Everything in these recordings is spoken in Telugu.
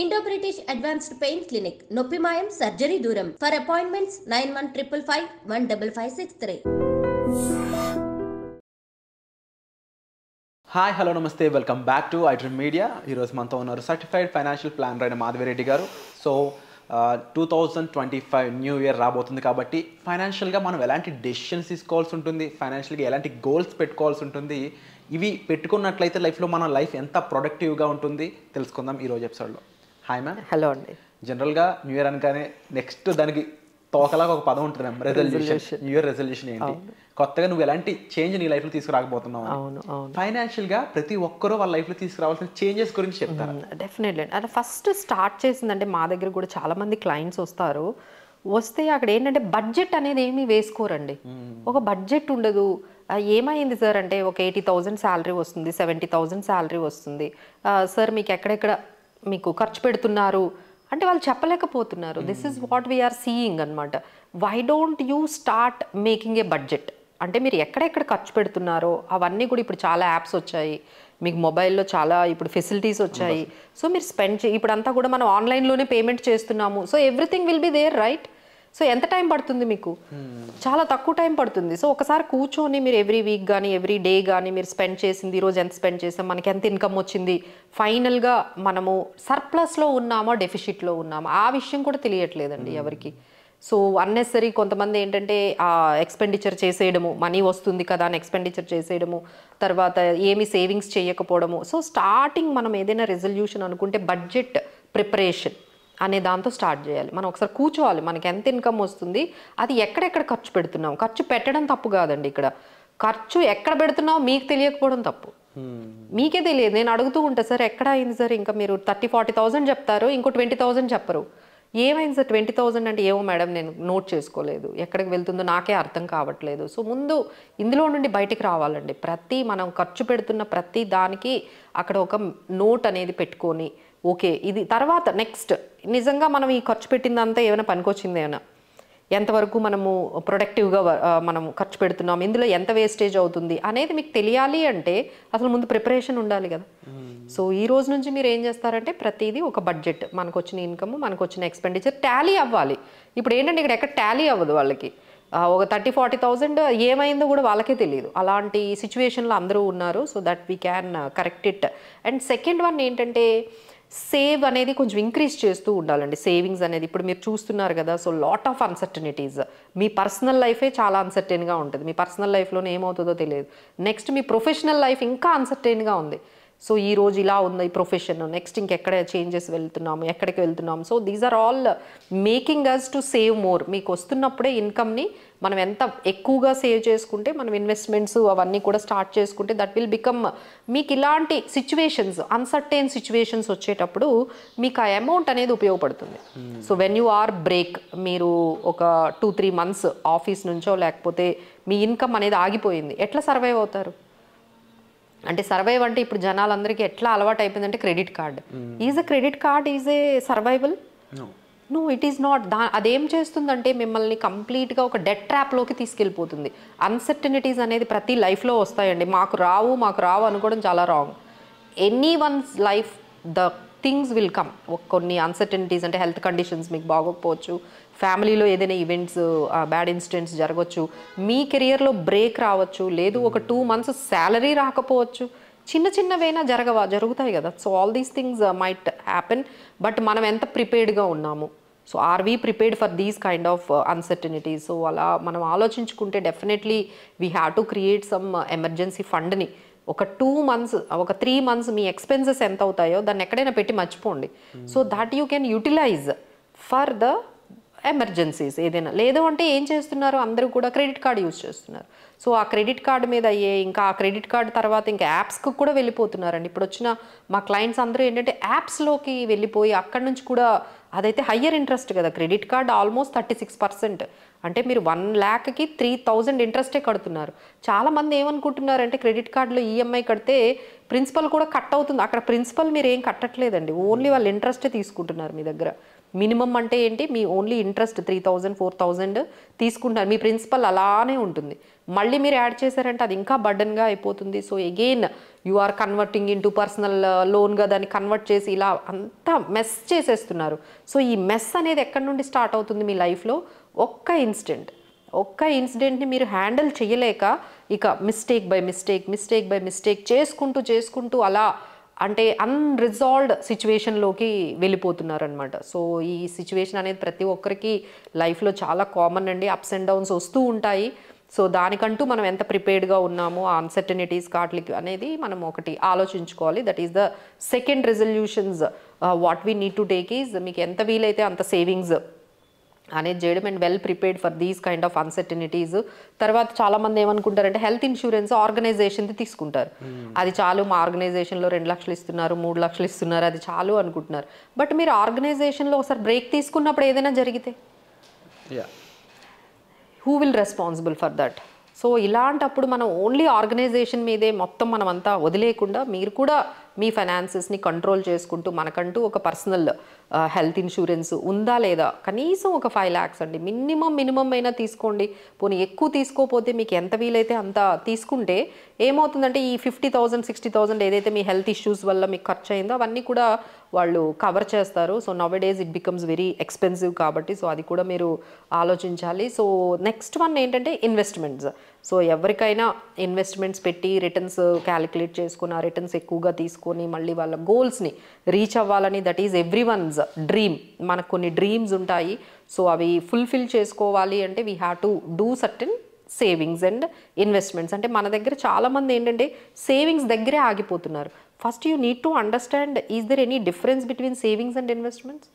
Indo-British Advanced Pain Clinic, Noppimayam Surgery Duram. For appointments 9155 15563. Hi hello నమస్తే welcome back to iDream media. ఈరోజు మనతో ఉన్నారు సర్టిఫైడ్ ఫైనాన్షియల్ ప్లానర్ అయిన మాధవిరెడ్డి గారు. సో 2025 న్యూ ఇయర్ రాబోతుంది కాబట్టి ఫైనాన్షియల్గా మనం ఎలాంటి డెసిషన్స్ తీసుకోవాల్సి ఉంటుంది, ఫైనాన్షియల్గా ఎలాంటి గోల్స్ పెట్టుకోవాల్సి ఉంటుంది, ఇవి పెట్టుకున్నట్లయితే లైఫ్లో మన లైఫ్ ఎంత ప్రొడక్టివ్గా ఉంటుంది తెలుసుకుందాం ఈరోజు ఎపిసోడ్లో. Hi ma'am. హలో అండి. జనరల్గా న్యూ ఇయర్ అనగానే నెక్స్ట్ దానికి తోకలాగా ఒక పదం ఉంటుంది ma'am, resolution. New year resolution ఏంటి, కొత్తగా నువ్వు ఎలాంటి చేంజ్ నీ లైఫ్లో తీసుకురాకపోతున్నావు. ఫైనాన్షియల్గా ప్రతి ఒక్కరూ వాళ్ళ లైఫ్లో తీసుకురావాల్సిన చేంజెస్ గురించి చెప్తారు. డెఫినెట్లీ. అంటే ఫస్ట్ స్టార్ట్ చేసిందంటే మా దగ్గర కూడా చాలా మంది క్లయింట్స్ వస్తే అక్కడ ఏంటంటే బడ్జెట్ అనేది ఏమీ వేసుకోరండి. ఒక బడ్జెట్ ఉండదు. ఏమైంది సార్ అంటే ఒక 80,000 శాలరీ వస్తుంది, 70,000 శాలరీ వస్తుంది సార్, మీకు ఎక్కడెక్కడ మీకు ఖర్చు పెడుతున్నారు అంటే వాళ్ళు చెప్పలేకపోతున్నారు. This is what we are seeing అనమాట. Why don't you start making a budget అంటే మీరు ఎక్కడెక్కడ ఖర్చు పెడుతున్నారో అవన్నీ కూడా ఇప్పుడు చాలా యాప్స్ వచ్చాయి, మీకు మొబైల్లో చాలా ఇప్పుడు ఫెసిలిటీస్ వచ్చాయి. సో మీరు ఇప్పుడు అంతా కూడా మనం ఆన్లైన్లోనే పేమెంట్ చేస్తున్నాము. So everything will be there, right? So ఎంత టైం పడుతుంది మీకు? చాలా తక్కువ టైం పడుతుంది. సో ఒకసారి కూర్చొని మీరు ఎవ్రీ వీక్ కానీ ఎవ్రీ డే కానీ మీరు స్పెండ్ చేసింది, ఈరోజు ఎంత స్పెండ్ చేసాం, మనకి ఎంత ఇన్కమ్ వచ్చింది, ఫైనల్గా మనము సర్ప్లస్లో ఉన్నామా డెఫిషిట్లో ఉన్నామా ఆ విషయం కూడా తెలియట్లేదండి ఎవరికి. సో అన్నెసరీ కొంతమంది ఏంటంటే ఎక్స్పెండిచర్ చేసేయడము, మనీ వస్తుంది కదా అని ఎక్స్పెండిచర్ చేసేయడము, తర్వాత ఏమి సేవింగ్స్ చేయకపోవడము. సో స్టార్టింగ్ మనం ఏదైనా రెజల్యూషన్ అనుకుంటే బడ్జెట్ ప్రిపరేషన్ అనే దాంతో స్టార్ట్ చేయాలి. మనం ఒకసారి కూర్చోవాలి, మనకి ఎంత ఇన్కమ్ వస్తుంది, అది ఎక్కడెక్కడ ఖర్చు పెడుతున్నాం. ఖర్చు పెట్టడం తప్పు కాదండి, ఇక్కడ ఖర్చు ఎక్కడ పెడుతున్నావు మీకు తెలియకపోవడం తప్పు. మీకే తెలియదు. నేను అడుగుతూ ఉంటా, సార్ ఎక్కడ అయింది సార్, ఇంకా మీరు 30,000-40,000 చెప్తారు, ఇంకో 20,000 చెప్పరు. ఏమైంది సార్ 20,000 అంటే, ఏమో మేడం నేను నోట్ చేసుకోలేదు, ఎక్కడికి వెళ్తుందో నాకే అర్థం కావట్లేదు. సో ముందు ఇందులో నుండి బయటికి రావాలండి. మనం ఖర్చు పెడుతున్న ప్రతి దానికి అక్కడ ఒక నోట్ అనేది పెట్టుకొని, ఓకే ఇది తర్వాత నెక్స్ట్ నిజంగా మనం ఈ ఖర్చు పెట్టిందంతా ఏమైనా పనికొచ్చింది, ఏమైనా ఎంతవరకు మనము ప్రొడక్టివ్గా మనం ఖర్చు పెడుతున్నాం, ఇందులో ఎంత వేస్టేజ్ అవుతుంది అనేది మీకు తెలియాలి అంటే అసలు ముందు ప్రిపరేషన్ ఉండాలి కదా. సో ఈ రోజు నుంచి మీరు ఏం చేస్తారంటే ప్రతిదీ ఒక బడ్జెట్, మనకు వచ్చిన ఇన్కమ్, మనకు వచ్చిన ఎక్స్పెండిచర్ టాలీ అవ్వాలి. ఇప్పుడు ఏంటంటే ఇక్కడ ఎక్కడ టాలీ అవ్వదు వాళ్ళకి. ఒక 30,000-40,000 ఏమైందో కూడా వాళ్ళకే తెలియదు. అలాంటి సిచ్యువేషన్లో అందరూ ఉన్నారు. So that we can correct it. And second one ఏంటంటే సేవ్ అనేది కొంచెం ఇంక్రీజ్ చేస్తూ ఉండాలండి. సేవింగ్స్ అనేది ఇప్పుడు మీరు చూస్తున్నారు కదా. So lot of uncertainties. Me personal లైఫే చాలా అన్సర్టైన్గా ఉంటుంది. మీ పర్సనల్ లైఫ్లోనే ఏమవుతుందో తెలియదు. నెక్స్ట్ మీ ప్రొఫెషనల్ లైఫ్ ఇంకా అన్సర్టైన్గా ఉంది. సో ఈ రోజు ఇలా ఉంది ఈ ప్రొఫెషన్, నెక్స్ట్ ఇంకెక్కడ చేంజెస్ వెళ్తున్నాము, ఎక్కడికి వెళ్తున్నాము. So these are all making us to save more. మీకు వస్తున్నప్పుడే ఇన్కమ్ని మనం ఎంత ఎక్కువగా సేవ్ చేసుకుంటే, మనం ఇన్వెస్ట్మెంట్స్ అవన్నీ కూడా స్టార్ట్ చేసుకుంటే దట్ విల్ బికమ్ మీకు ఇలాంటి సిచ్యువేషన్స్, అన్సర్టైన్ సిచ్యువేషన్స్ వచ్చేటప్పుడు మీకు ఆ అమౌంట్ అనేది ఉపయోగపడుతుంది. So when you or break, మీరు ఒక 2-3 months ఆఫీస్ నుంచో లేకపోతే మీ ఇన్కమ్ అనేది ఆగిపోయింది, ఎట్లా సర్వైవ్ అవుతారు? అంటే సర్వైవ్ అంటే ఇప్పుడు జనాలందరికీ ఎట్లా అలవాటు అయిపోయిందంటే credit card. Is a credit card is a survival? No, it is not. అదేం చేస్తుందంటే మిమ్మల్ని కంప్లీట్గా ఒక డెట్ ట్రాప్లోకి తీసుకెళ్ళిపోతుంది. అన్సర్టనిటీస్ అనేది ప్రతి లైఫ్లో వస్తాయండి. మాకు రావు అనుకోవడం చాలా wrong. Any one's life the things will come. కొన్ని అన్సర్టనిటీస్ అంటే హెల్త్ కండిషన్స్ మీకు బాగోకపోవచ్చు, ఫ్యామిలీలో ఏదైనా ఈవెంట్స్, బ్యాడ్ ఇన్సిడెంట్స్ జరగవచ్చు, మీ కెరియర్లో బ్రేక్ రావచ్చు, లేదు ఒక 2 months శాలరీ రాకపోవచ్చు, చిన్నవైనా జరుగుతాయి కదా. So all these things might happen. But మనం ఎంత ప్రిపేర్డ్గా ఉన్నాము, so are we prepared for these kind of uncertainties. సో అలా మనం ఆలోచించుకుంటే definitely we have to create some emergency ఫండ్ని. ఒక 2 months, ఒక 3 months మీ ఎక్స్పెన్సెస్ ఎంత అవుతాయో దాన్ని ఎక్కడైనా పెట్టి మర్చిపోండి. So that you can utilise for the emergencies ఏదైనా. లేదు అంటే ఏం చేస్తున్నారు, అందరూ కూడా క్రెడిట్ కార్డ్ యూజ్ చేస్తున్నారు. సో ఆ క్రెడిట్ కార్డు మీద ఇంకా ఆ క్రెడిట్ కార్డు తర్వాత ఇంకా యాప్స్కి కూడా వెళ్ళిపోతున్నారండి. ఇప్పుడు వచ్చిన మా క్లయింట్స్ అందరూ ఏంటంటే యాప్స్లోకి వెళ్ళిపోయి అక్కడి నుంచి కూడా, అదైతే హయ్యర్ ఇంట్రెస్ట్ కదా. Credit card almost 36%. అంటే మీరు 1 lakh-కి 3,000 ఇంట్రెస్టే కడుతున్నారు. చాలామంది ఏమనుకుంటున్నారంటే క్రెడిట్ కార్డులో ఈఎంఐ కడితే ప్రిన్సిపల్ కూడా కట్ అవుతుంది. అక్కడ ప్రిన్సిపల్ మీరు ఏం కట్టట్లేదండి, ఓన్లీ వాళ్ళు ఇంట్రెస్టే తీసుకుంటున్నారు మీ దగ్గర. మినిమం అంటే ఏంటి, మీ ఓన్లీ ఇంట్రెస్ట్ 3,000 4,000 తీసుకుంటున్నారు, మీ ప్రిన్సిపల్ అలానే ఉంటుంది. మళ్ళీ మీరు యాడ్ చేశారంటే అది ఇంకా బర్డన్గా అయిపోతుంది. So again you are converting into personal లోన్గా దాన్ని కన్వర్ట్ చేసి ఇలా అంతా మెస్ చేసేస్తున్నారు. సో ఈ మెస్ అనేది ఎక్కడి నుండి స్టార్ట్ అవుతుంది మీ లైఫ్లో? ఒక్క ఇన్సిడెంట్ని మీరు హ్యాండిల్ చేయలేక ఇక మిస్టేక్ బై మిస్టేక్ చేసుకుంటూ అలా అంటే అన్రిజాల్వ్డ్ సిచ్యువేషన్లోకి వెళ్ళిపోతున్నారు అనమాట. సో ఈ సిచ్యువేషన్ అనేది ప్రతి ఒక్కరికి లైఫ్లో చాలా కామన్ అండి. అప్స్ అండ్ డౌన్స్ వస్తూ ఉంటాయి. సో దానికంటూ మనం ఎంత ప్రిపేర్డ్గా ఉన్నామో ఆ అన్సర్టనిటీస్ కాట్లకి అనేది మనం ఒకటి ఆలోచించుకోవాలి. That is the second resolutions what we need to take is మీకు ఎంత వీలైతే అంత సేవింగ్స్ అనేది చేయడం and well prepared for these kind of uncertainties. తర్వాత చాలామంది ఏమనుకుంటారంటే హెల్త్ ఇన్సూరెన్స్ ఆర్గనైజేషన్ది తీసుకుంటారు. అది చాలు, మా ఆర్గనైజేషన్లో 2 లక్షలు ఇస్తున్నారు, 3 లక్షలు ఇస్తున్నారు, అది చాలు అనుకుంటున్నారు. బట్ మీరు ఆర్గనైజేషన్లో ఒకసారి బ్రేక్ తీసుకున్నప్పుడు ఏదైనా జరిగితే who will responsible for that? So ఇలాంటప్పుడు మనం ఓన్లీ ఆర్గనైజేషన్ మీదే మొత్తం మనం అంతా వదిలేయకుండా మీరు కూడా మీ ఫైనాన్సెస్ని కంట్రోల్ చేసుకుంటూ మనకంటూ ఒక పర్సనల్ హెల్త్ ఇన్సూరెన్స్ ఉందా లేదా, కనీసం ఒక 5 lakhs అండి మినిమం అయినా తీసుకోండి. పోనీ ఎక్కువ తీసుకోకపోతే మీకు ఎంత వీలైతే అంత తీసుకుంటే ఏమవుతుందంటే ఈ 50,000 60,000 ఏదైతే మీ హెల్త్ ఇష్యూస్ వల్ల మీకు ఖర్చు అయిందో అవన్నీ కూడా వాళ్ళు కవర్ చేస్తారు. So nowadays it becomes very expensive కాబట్టి సో అది కూడా మీరు ఆలోచించాలి. సో నెక్స్ట్ వన్ ఏంటంటే ఇన్వెస్ట్మెంట్స్. సో ఎవరికైనా ఇన్వెస్ట్మెంట్స్ పెట్టి రిటర్న్స్ క్యాలిక్యులేట్ చేసుకుని ఆ రిటర్న్స్ ఎక్కువగా తీసుకొని మళ్ళీ వాళ్ళ గోల్స్ని రీచ్ అవ్వాలని, that is everyone's dream. మనకు కొన్ని డ్రీమ్స్ ఉంటాయి. సో అవి ఫుల్ఫిల్ చేసుకోవాలి అంటే we have to do certain savings and investments. అంటే మన దగ్గర చాలామంది ఏంటంటే సేవింగ్స్ దగ్గరే ఆగిపోతున్నారు. First you need to understand, is there any difference between savings and investments?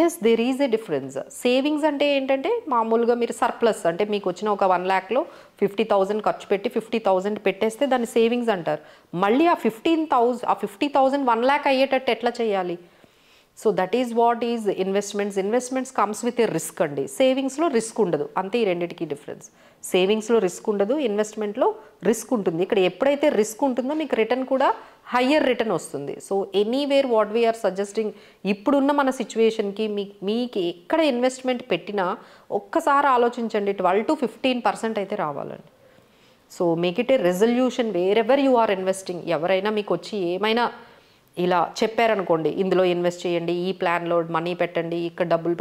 Yes, there is a difference. Savings అంటే ఏంటంటే మామూలుగా మీరు సర్ప్లస్ అంటే మీకు వచ్చిన ఒక 1 lakhలో 50,000 ఖర్చు పెట్టి 50,000 పెట్టేస్తే దాన్ని సేవింగ్స్ అంటారు. మళ్ళీ ఆ 50,000 1 lakh అయ్యేటట్టు ఎట్లా చేయాలి? So that is what is investments comes with a risk అండి. సేవింగ్స్లో రిస్క్ ఉండదు, అంతే ఈ రెండింటికి డిఫరెన్స్. సేవింగ్స్లో రిస్క్ ఉండదు, ఇన్వెస్ట్మెంట్లో రిస్క్ ఉంటుంది. ఇక్కడ ఎప్పుడైతే రిస్క్ ఉంటుందో మీకు రిటర్న్ కూడా హయ్యర్ రిటర్న్ వస్తుంది. So anywhere what we are suggesting ఇప్పుడున్న మన సిచ్యువేషన్కి మీకు ఎక్కడ ఇన్వెస్ట్మెంట్ పెట్టినా ఒక్కసారి ఆలోచించండి, 12 to 15% అయితే రావాలండి. So make it a resolution wherever you are investing. ఎవరైనా మీకు వచ్చి ఏమైనా ఇలా చెప్పారనుకోండి, ఇందులో ఇన్వెస్ట్ చేయండి, ఈ ప్లాన్లో మనీ పెట్టండి, ఇక్కడ డబ్బులు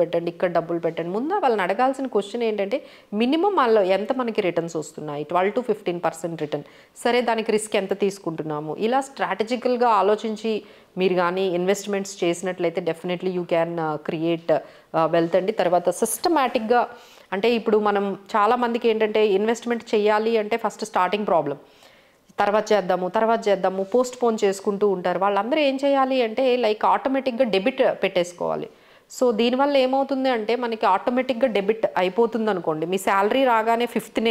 పెట్టండి, ముందు వాళ్ళని అడగాల్సిన క్వశ్చన్ ఏంటంటే మినిమం వాళ్ళు ఎంత మనకి రిటర్న్స్ వస్తున్నాయి? 12 to 15% రిటర్న్. సరే, దానికి రిస్క్ ఎంత తీసుకుంటున్నాము? ఇలా స్ట్రాటజికల్గా ఆలోచించి మీరు కానీ ఇన్వెస్ట్మెంట్స్ చేసినట్లయితే definitely you can create wealth అండి. తర్వాత సిస్టమాటిక్గా అంటే ఇప్పుడు మనం చాలామందికి ఏంటంటే ఇన్వెస్ట్మెంట్ చేయాలి అంటే ఫస్ట్ స్టార్టింగ్ ప్రాబ్లం, తర్వాత చేద్దాము పోస్ట్ పోన్ చేసుకుంటూ ఉంటారు. వాళ్ళందరూ ఏం చేయాలి అంటే లైక్ ఆటోమేటిక్గా డెబిట్ పెట్టేసుకోవాలి. సో దీనివల్ల ఏమవుతుంది అంటే మనకి ఆటోమేటిక్గా డెబిట్ అయిపోతుంది అనుకోండి. మీ శాలరీ రాగానే 5th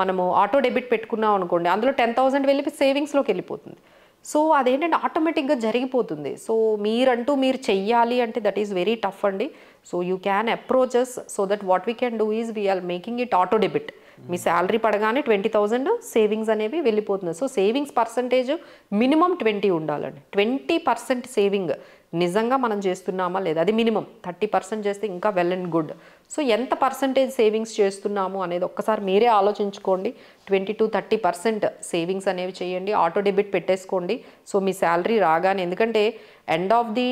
మనము ఆటో డెబిట్ పెట్టుకున్నాం అనుకోండి, అందులో 10,000 వెళ్ళి సేవింగ్స్లోకి వెళ్ళిపోతుంది. సో అదేంటంటే ఆటోమేటిక్గా జరిగిపోతుంది. సో మీరు చెయ్యాలి అంటే దట్ ఈస్ వెరీ టఫ్ అండి. So you can approaches so that what we can do is we are making it auto debit. మీ శాలరీ పడగానే 20,000 సేవింగ్స్ అనేవి వెళ్ళిపోతుంది. సో సేవింగ్స్ పర్సంటేజ్ మినిమం 20 ఉండాలండి. 20% సేవింగ్ నిజంగా మనం చేస్తున్నామా లేదా, అది మినిమం. 30% చేస్తే ఇంకా వెల్ అండ్ గుడ్. సో ఎంత పర్సంటేజ్ సేవింగ్స్ చేస్తున్నాము అనేది ఒక్కసారి మీరే ఆలోచించుకోండి. 20 to 30% సేవింగ్స్ అనేవి చేయండి, ఆటో డెబిట్ పెట్టేసుకోండి. సో మీ శాలరీ రాగానే, ఎందుకంటే ఎండ్ ఆఫ్ ది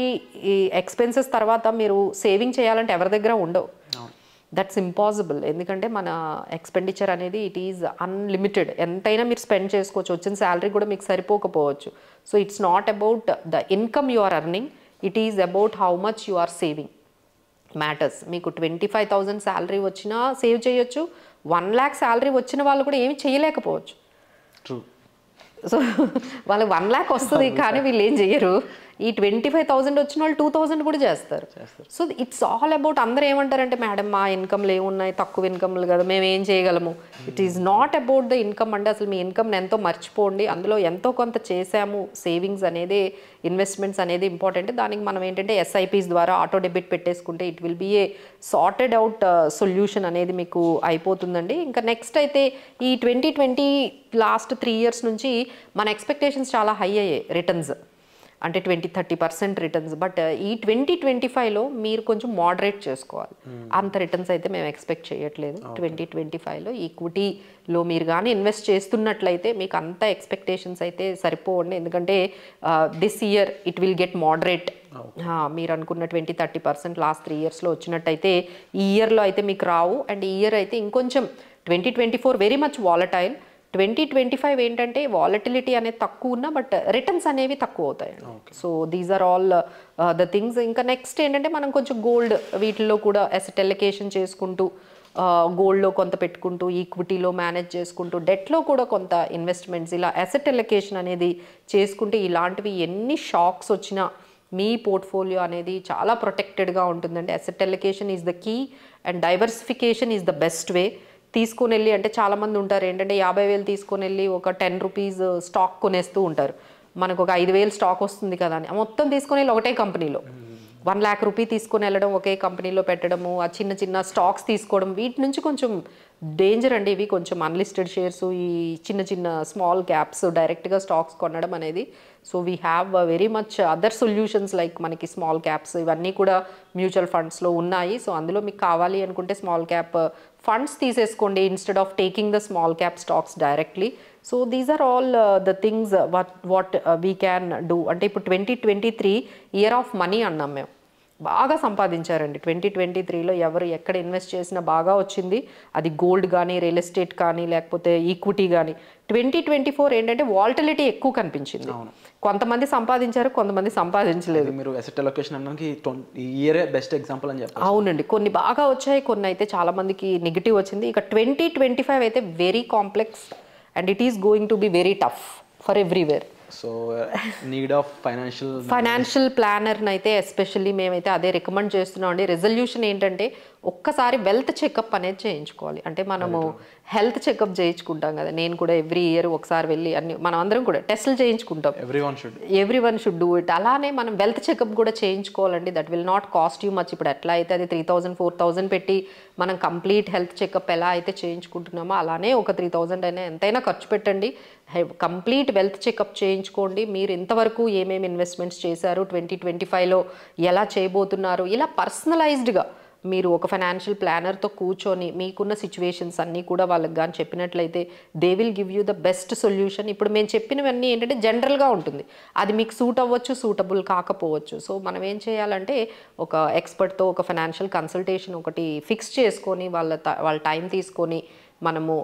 ఎక్స్పెన్సెస్ తర్వాత మీరు సేవింగ్ చేయాలంటే ఎవరి దగ్గర ఉండవు, దట్స్ ఇంపాసిబుల్. ఎందుకంటే మన ఎక్స్పెండిచర్ అనేది ఇట్ ఈజ్ అన్లిమిటెడ్. ఎంతైనా మీరు స్పెండ్ చేసుకోవచ్చు, వచ్చిన శాలరీ కూడా మీకు సరిపోకపోవచ్చు. So it's not about the income you are earning, it is about how much you are saving matters. మీకు 25,000 శాలరీ వచ్చినా సేవ్ చేయొచ్చు, 1 lakh శాలరీ వచ్చిన వాళ్ళు కూడా ఏమి చేయలేకపోవచ్చు. సో వాళ్ళకి 1 lakh వస్తుంది కానీ వీళ్ళు ఏం చెయ్యరు, ఈ 25,000 వచ్చిన వాళ్ళు 2,000 కూడా చేస్తారు. సో ఇట్స్ ఆల్ అబౌట్ అందరూ ఏమంటారంటే మేడం మా ఇన్కమ్లు ఏమున్నాయి, తక్కువ ఇన్కమ్లు కదా, మేము ఏం చేయగలము. It is not about the income అంటే అసలు మీ ఇన్కమ్ని ఎంతో మర్చిపోండి, అందులో ఎంతో కొంత చేసాము. సేవింగ్స్ అనేది, ఇన్వెస్ట్మెంట్స్ అనేది ఇంపార్టెంట్. దానికి మనం ఏంటంటే ఎస్ఐపీస్ ద్వారా ఆటో డెబిట్ పెట్టేసుకుంటే it will be a sorted out solution అనేది మీకు అయిపోతుందండి. ఇంకా నెక్స్ట్ అయితే ఈ 2020 లాస్ట్ 3 years నుంచి మన ఎక్స్పెక్టేషన్స్ చాలా హై అయ్యాయి రిటర్న్స్, అంటే 20-30% రిటర్న్స్. బట్ ఈ 2025లో మీరు కొంచెం మోడరేట్ చేసుకోవాలి. అంత రిటర్న్స్ అయితే మేము ఎక్స్పెక్ట్ చేయట్లేదు 2025లో. ఈక్విటీలో మీరు కానీ ఇన్వెస్ట్ చేస్తున్నట్లయితే మీకు అంత ఎక్స్పెక్టేషన్స్ అయితే సరిపోవండి, ఎందుకంటే this year it will get moderate. మీరు అనుకున్న 20-30% లాస్ట్ 3 yearsలో వచ్చినట్టయితే ఈ ఇయర్లో అయితే మీకు రావు. అండ్ ఈ ఇయర్ అయితే ఇంకొంచెం 2024 వెరీ మచ్ వాలటైల్. 2025 ఏంటంటే వాలటిలిటీ అనేది తక్కువ ఉన్నా బట్ రిటర్న్స్ అనేవి తక్కువ అవుతాయండి. So these are all the things. ఇంకా నెక్స్ట్ ఏంటంటే మనం కొంచెం గోల్డ్ వీటిల్లో కూడా అసెట్ ఎలొకేషన్ చేసుకుంటూ, గోల్డ్లో కొంత పెట్టుకుంటూ, ఈక్విటీలో మేనేజ్ చేసుకుంటూ, డెట్లో కూడా కొంత ఇన్వెస్ట్మెంట్స్, ఇలా అసెట్ ఎలొకేషన్ అనేది చేసుకుంటే ఇలాంటివి ఎన్ని షాక్స్ వచ్చినా మీ పోర్ట్ఫోలియో అనేది చాలా ప్రొటెక్టెడ్గా ఉంటుందండి. Asset allocation is the key and diversification is the best way. తీసుకొని వెళ్ళి అంటే చాలామంది ఉంటారు ఏంటంటే 50,000 తీసుకొని వెళ్ళి ఒక 10 రూపీస్ స్టాక్ కొనేస్తూ ఉంటారు. మనకు ఒక 5,000 స్టాక్ వస్తుంది కదా అని మొత్తం తీసుకొని వెళ్ళి ఒకటే కంపెనీలో 1 lakh రూపీ తీసుకొని వెళ్ళడం, ఒకే కంపెనీలో పెట్టడము, ఆ చిన్న చిన్న స్టాక్స్ తీసుకోవడం, వీటి నుంచి కొంచెం డేంజర్ అండి. ఇవి కొంచెం అన్లిస్టెడ్ షేర్స్, ఈ చిన్న చిన్న స్మాల్ క్యాప్స్ డైరెక్ట్గా స్టాక్స్ కొనడం అనేది. So we have very much other solutions like మనకి స్మాల్ క్యాప్స్ ఇవన్నీ కూడా మ్యూచువల్ ఫండ్స్లో ఉన్నాయి. సో అందులో మీకు కావాలి అనుకుంటే స్మాల్ క్యాప్ ఫండ్స్ తీసేసుకోండి instead of taking the small cap stocks directly. So these are all the things what we can do. అంటే ఇప్పుడు 2023 ఇయర్ ఆఫ్ మనీ అన్నాం మేము. బాగా సంపాదించారండి 2023లో. ఎవరు ఎక్కడ ఇన్వెస్ట్ చేసినా బాగా వచ్చింది, అది గోల్డ్ కానీ, రియల్ ఎస్టేట్ కానీ, లేకపోతే ఈక్విటీ కానీ. 2024 ఏంటంటే వాల్టిలిటీ ఎక్కువ కనిపించింది. కొంతమంది సంపాదించారు, కొంతమంది సంపాదించలేదు. మీరు అసెట్ అలొకేషన్ అన్నానికి ఈ ఇయరే బెస్ట్ ఎగ్జాంపుల్ అని చెప్పారు. అవునండి, కొన్ని బాగా వచ్చాయి, కొన్ని అయితే చాలా మందికి నెగిటివ్ వచ్చింది. ఇక 2025 అయితే very complex and it is going to be very tough for everywhere. So need of financial ప్లానర్ని అయితే ఎస్పెషల్లీ మేమైతే అదే రికమెండ్ చేస్తున్నాం అండి. రెజల్యూషన్ ఏంటంటే ఒక్కసారి వెల్త్ చెకప్ అనేది చేయించుకోవాలి. అంటే మనము హెల్త్ చెకప్ చేయించుకుంటాం కదా, నేను కూడా ఎవ్రీ ఇయర్ ఒకసారి వెళ్ళి అన్ని మనం అందరం కూడా టెస్టులు చేయించుకుంటాం. Everyone should do it. అలానే మనం వెల్త్ చెకప్ కూడా చేయించుకోవాలండి. That will not cost you much. ఇప్పుడు ఎట్లా అయితే అది 3,000-4,000 పెట్టి మనం కంప్లీట్ హెల్త్ చెకప్ ఎలా అయితే చేయించుకుంటున్నామో అలానే ఒక 3,000 అయినా ఎంతైనా ఖర్చు పెట్టండి, కంప్లీట్ వెల్త్ చెకప్ చేయించుకోండి. మీరు ఇంతవరకు ఏమేమి ఇన్వెస్ట్మెంట్స్ చేశారు, 2025లో ఎలా చేయబోతున్నారు, ఇలా పర్సనలైజ్డ్గా మీరు ఒక ఫైనాన్షియల్ ప్లానర్తో కూర్చొని మీకున్న సిచ్యువేషన్స్ అన్నీ కూడా వాళ్ళకి కానీ చెప్పినట్లయితే they will give you the best solution. ఇప్పుడు మేము చెప్పినవన్నీ ఏంటంటే జనరల్గా ఉంటుంది, అది మీకు సూట్ అవ్వచ్చు, సూటబుల్ కాకపోవచ్చు. సో మనం ఏం చేయాలంటే ఒక ఎక్స్పర్ట్తో ఒక ఫైనాన్షియల్ కన్సల్టేషన్ ఒకటి ఫిక్స్ చేసుకొని వాళ్ళ టైం తీసుకొని మనము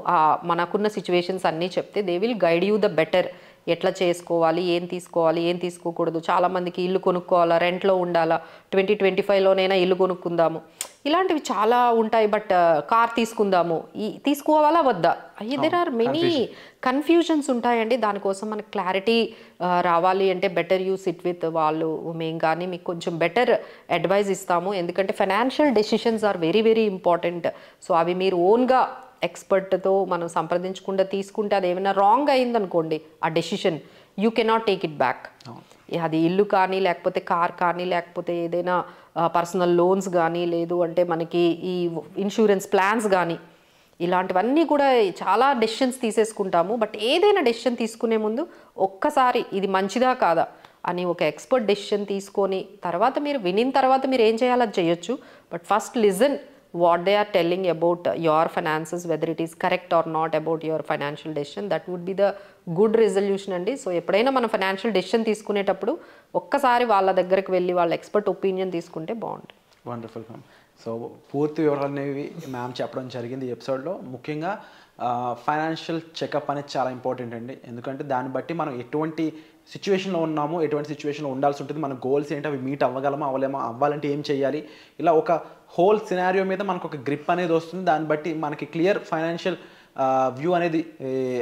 మనకున్న సిచ్యువేషన్స్ అన్నీ చెప్తే they will guide you the better. ఎట్లా చేసుకోవాలి, ఏం తీసుకోవాలి, ఏం తీసుకోకూడదు. చాలామందికి ఇల్లు కొనుక్కోవాలా, రెంట్లో ఉండాలా, 2025లోనైనా ఇల్లు కొనుక్కుందాము, ఇలాంటివి చాలా ఉంటాయి. బట్ కార్ తీసుకుందాము, తీసుకోవాలా వద్దా, దెర్ ఆర్ మెనీ కన్ఫ్యూజన్స్ ఉంటాయండి. దానికోసం మనకు క్లారిటీ రావాలి అంటే బెటర్ యూ సిట్ విత్ వాళ్ళు. మేము కానీ మీకు కొంచెం బెటర్ అడ్వైజ్ ఇస్తాము, ఎందుకంటే financial decisions are very very important. సో అవి మీరు ఓన్గా ఎక్స్పర్ట్తో మనం సంప్రదించకుండా తీసుకుంటే అది ఏమైనా రాంగ్ అయిందనుకోండి ఆ decision, you cannot take it back. అది ఇల్లు కానీ, లేకపోతే కార్ కానీ, లేకపోతే ఏదైనా పర్సనల్ లోన్స్ కానీ, లేదు అంటే మనకి ఈ ఇన్సూరెన్స్ ప్లాన్స్ కానీ, ఇలాంటివన్నీ కూడా చాలా డెసిషన్స్ తీసేసుకుంటాము. బట్ ఏదైనా డెసిషన్ తీసుకునే ముందు ఒక్కసారి ఇది మంచిదా కాదా అని ఒక ఎక్స్పర్ట్ డెసిషన్ తీసుకొని తర్వాత మీరు వినిన తర్వాత మీరు ఏం చేయాలో అది చేయొచ్చు. But first listen what they are telling about your finances, whether it is correct or not about your financial decision. That would be the good resolution అండి. సో ఎప్పుడైనా మనం ఫైనాన్షియల్ డెసిషన్ తీసుకునేటప్పుడు ఒక్కసారి వాళ్ళ దగ్గరికి వెళ్ళి వాళ్ళ ఎక్స్పర్ట్ ఒపీనియన్ తీసుకుంటే బాగుంటుంది. Wonderful ma'am. సో పూర్తి వివరాలు అనేవి మ్యామ్ చెప్పడం జరిగింది ఈ ఎపిసోడ్లో. ముఖ్యంగా ఫైనాన్షియల్ చెకప్ అనేది చాలా ఇంపార్టెంట్ అండి, ఎందుకంటే దాన్ని బట్టి మనం ఎటువంటి సిచ్యువేషన్లో ఉన్నాము, ఎటువంటి సిచ్యువేషన్లో ఉండాల్సి ఉంటుంది, మన గోల్స్ ఏంటి, అవి మీట్ అవ్వగలమా అవ్వలేమా, అవ్వాలంటే ఏం చేయాలి, ఇలా ఒక హోల్ సినారియో మీద మనకు ఒక గ్రిప్ అనేది వస్తుంది. దాన్ని బట్టి మనకి క్లియర్ ఫైనాన్షియల్ వ్యూ అనేది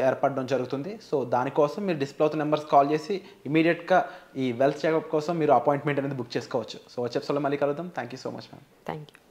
ఏర్పడడం జరుగుతుంది. సో దానికోసం మీరు డిస్ప్లే అవుతున్న నెంబర్స్ కాల్ చేసి ఇమీడియట్గా ఈ వెల్త్ చెకప్ కోసం మీరు అపాయింట్మెంట్ అనేది బుక్ చేసుకోవచ్చు. సో వచ్చే ఎపిసోడ్లో మళ్ళీ కలుద్దాం. Thank you so much ma'am. Thank you.